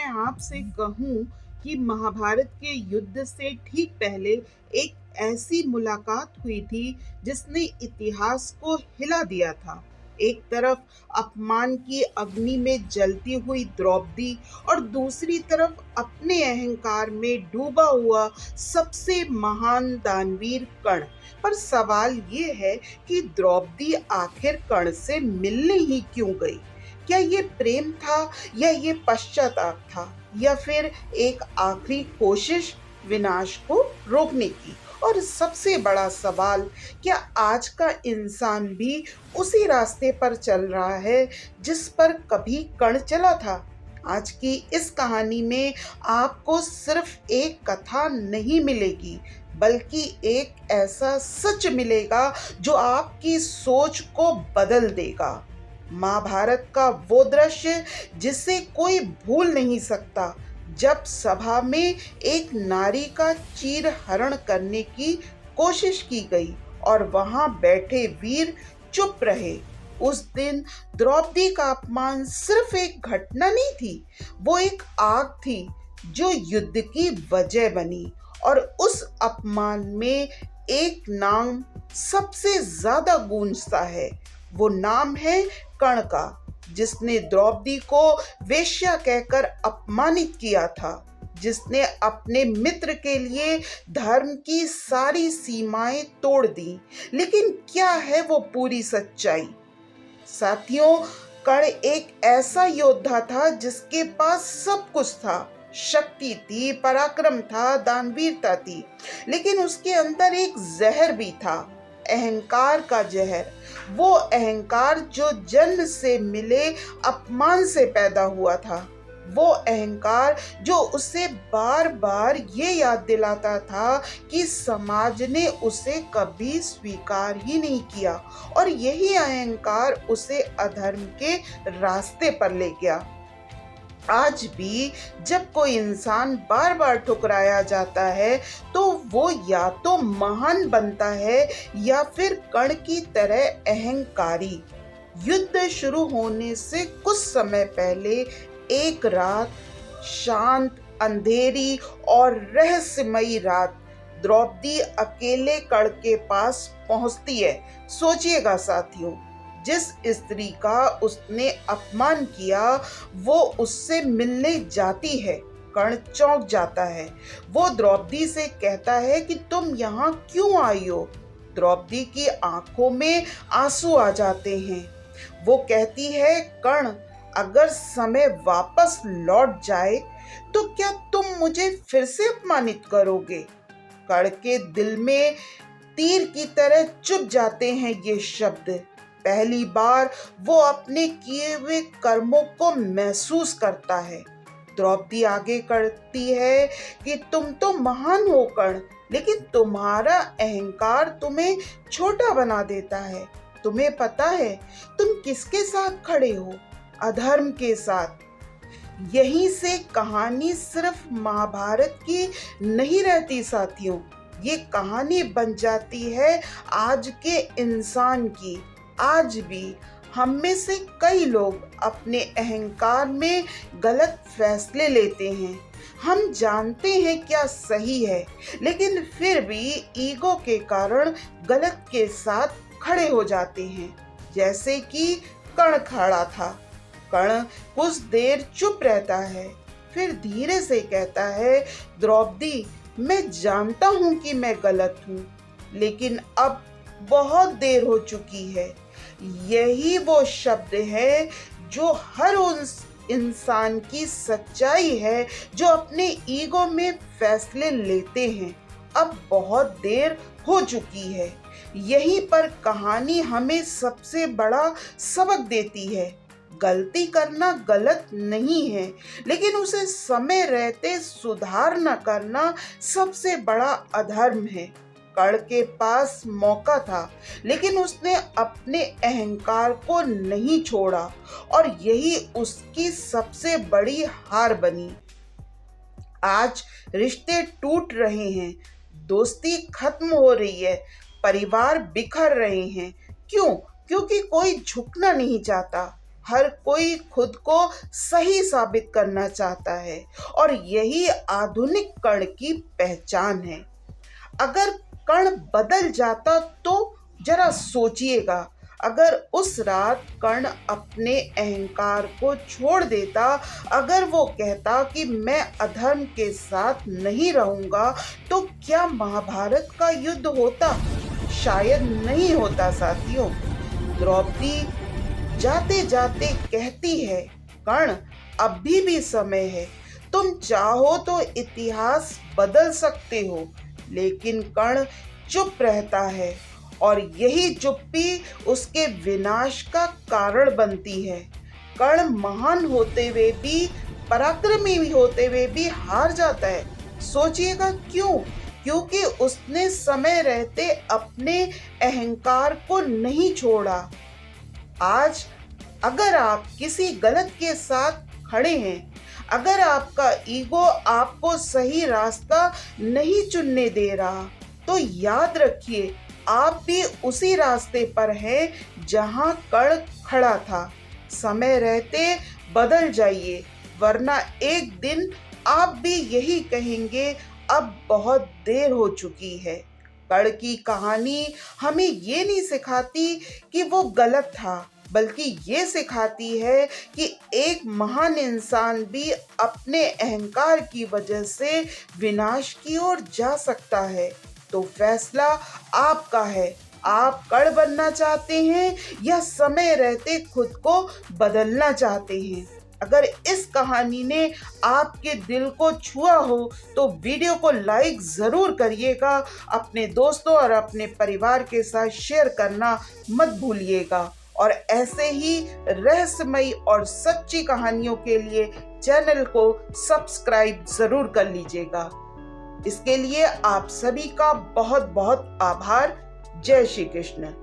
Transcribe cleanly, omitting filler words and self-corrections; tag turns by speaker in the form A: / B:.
A: आपसे कहूं कि महाभारत के युद्ध से ठीक पहले एक ऐसी मुलाकात हुई थी जिसने इतिहास को हिला दिया था। एक तरफ अपमान की अग्नि में जलती हुई द्रौपदी और दूसरी तरफ अपने अहंकार में डूबा हुआ सबसे महान दानवीर कर्ण। पर सवाल ये है कि द्रौपदी आखिर कर्ण से मिलने ही क्यों गई? क्या ये प्रेम था या ये पश्चाताप था या फिर एक आखिरी कोशिश विनाश को रोकने की? और सबसे बड़ा सवाल, क्या आज का इंसान भी उसी रास्ते पर चल रहा है जिस पर कभी कर्ण चला था? आज की इस कहानी में आपको सिर्फ एक कथा नहीं मिलेगी, बल्कि एक ऐसा सच मिलेगा जो आपकी सोच को बदल देगा। महाभारत का वो दृश्य जिसे कोई भूल नहीं सकता, जब सभा में एक नारी का चीरहरण करने की कोशिश की गई और वहां बैठे वीर चुप रहे। उस दिन द्रौपदी का अपमान सिर्फ एक घटना नहीं थी, वो एक आग थी जो युद्ध की वजह बनी। और उस अपमान में एक नाम सबसे ज्यादा गूंजता है, वो नाम है कर्ण का, जिसने द्रौपदी को वेश्या कहकर अपमानित किया था, जिसने अपने मित्र के लिए धर्म की सारी सीमाएं तोड़ दी। लेकिन क्या है वो पूरी सच्चाई? साथियों, कर्ण एक ऐसा योद्धा था जिसके पास सब कुछ था, शक्ति थी, पराक्रम था, दानवीरता थी, लेकिन उसके अंदर एक जहर भी था, अहंकार का जहर। वो अहंकार जो जन्म से मिले अपमान से पैदा हुआ था, वो अहंकार जो उसे बार बार ये याद दिलाता था कि समाज ने उसे कभी स्वीकार ही नहीं किया, और यही अहंकार उसे अधर्म के रास्ते पर ले गया। आज भी जब कोई इंसान बार बार ठुकराया जाता है तो वो या तो महान बनता है या फिर कर्ण की तरह अहंकारी। युद्ध शुरू होने से कुछ समय पहले एक रात, शांत, अंधेरी और रहस्यमयी रात, द्रौपदी अकेले कर्ण के पास पहुंचती है। सोचिएगा साथियों, जिस स्त्री का उसने अपमान किया वो उससे मिलने जाती है। कर्ण चौंक जाता है। वो द्रौपदी से कहता है कि तुम यहाँ क्यों आई हो? द्रौपदी की आंखों में आंसू आ जाते हैं। वो कहती है, कर्ण, अगर समय वापस लौट जाए तो क्या तुम मुझे फिर से अपमानित करोगे? कर्ण के दिल में तीर की तरह चुभ जाते हैं ये शब्द। पहली बार वो अपने किए हुए कर्मों को महसूस करता है। द्रौपदी आगे करती है कि तुम तो महान हो कर्ण, लेकिन तुम्हारा अहंकार तुम्हें छोटा बना देता है। तुम्हें पता है तुम किसके साथ खड़े हो? अधर्म के साथ। यहीं से कहानी सिर्फ महाभारत की नहीं रहती साथियों, ये कहानी बन जाती है आज के इंसान की। आज भी हम में से कई लोग अपने अहंकार में गलत फैसले लेते हैं। हम जानते हैं क्या सही है, लेकिन फिर भी ईगो के कारण गलत के साथ खड़े हो जाते हैं, जैसे कि कर्ण खड़ा था। कर्ण कुछ देर चुप रहता है, फिर धीरे से कहता है, द्रौपदी, मैं जानता हूँ कि मैं गलत हूँ, लेकिन अब बहुत देर हो चुकी है। यही वो शब्द है जो हर उस इंसान की सच्चाई है जो अपने ईगो में फैसले लेते हैं। अब बहुत देर हो चुकी है। यहीं पर कहानी हमें सबसे बड़ा सबक देती है। गलती करना गलत नहीं है, लेकिन उसे समय रहते सुधार न करना सबसे बड़ा अधर्म है। कर्ण के पास मौका था, लेकिन उसने अपने अहंकार को नहीं छोड़ा, और यही उसकी सबसे बड़ी हार बनी। आज रिश्ते टूट रहे हैं, दोस्ती खत्म हो रही है, परिवार बिखर रहे हैं। क्यों? क्योंकि कोई झुकना नहीं चाहता। हर कोई खुद को सही साबित करना चाहता है और यही आधुनिक कर्ण की पहचान है। अगर कर्ण बदल जाता तो जरा सोचिएगा, अगर उस रात कर्ण अपने अहंकार को छोड़ देता, अगर वो कहता कि मैं अधर्म के साथ नहीं रहूंगा, तो क्या महाभारत का युद्ध होता? शायद नहीं होता साथियों। द्रौपदी जाते जाते कहती है, कर्ण अभी भी समय है, तुम चाहो तो इतिहास बदल सकते हो। लेकिन कर्ण चुप रहता है और यही चुप्पी उसके विनाश का कारण बनती है। कर्ण महान होते हुए भी, पराक्रमी होते हुए भी हार जाता है। सोचिएगा क्यों? क्योंकि उसने समय रहते अपने अहंकार को नहीं छोड़ा। आज अगर आप किसी गलत के साथ खड़े हैं, अगर आपका ईगो आपको सही रास्ता नहीं चुनने दे रहा, तो याद रखिए आप भी उसी रास्ते पर हैं जहां कर्ण खड़ा था। समय रहते बदल जाइए, वरना एक दिन आप भी यही कहेंगे, अब बहुत देर हो चुकी है। कर्ण की कहानी हमें ये नहीं सिखाती कि वो गलत था, बल्कि ये सिखाती है कि एक महान इंसान भी अपने अहंकार की वजह से विनाश की ओर जा सकता है। तो फैसला आपका है, आप कर्ण बनना चाहते हैं या समय रहते खुद को बदलना चाहते हैं। अगर इस कहानी ने आपके दिल को छुआ हो तो वीडियो को लाइक ज़रूर करिएगा, अपने दोस्तों और अपने परिवार के साथ शेयर करना मत भूलिएगा। और ऐसे ही रहस्यमयी और सच्ची कहानियों के लिए चैनल को सब्सक्राइब ज़रूर कर लीजिएगा। इसके लिए आप सभी का बहुत बहुत आभार। जय श्री कृष्ण।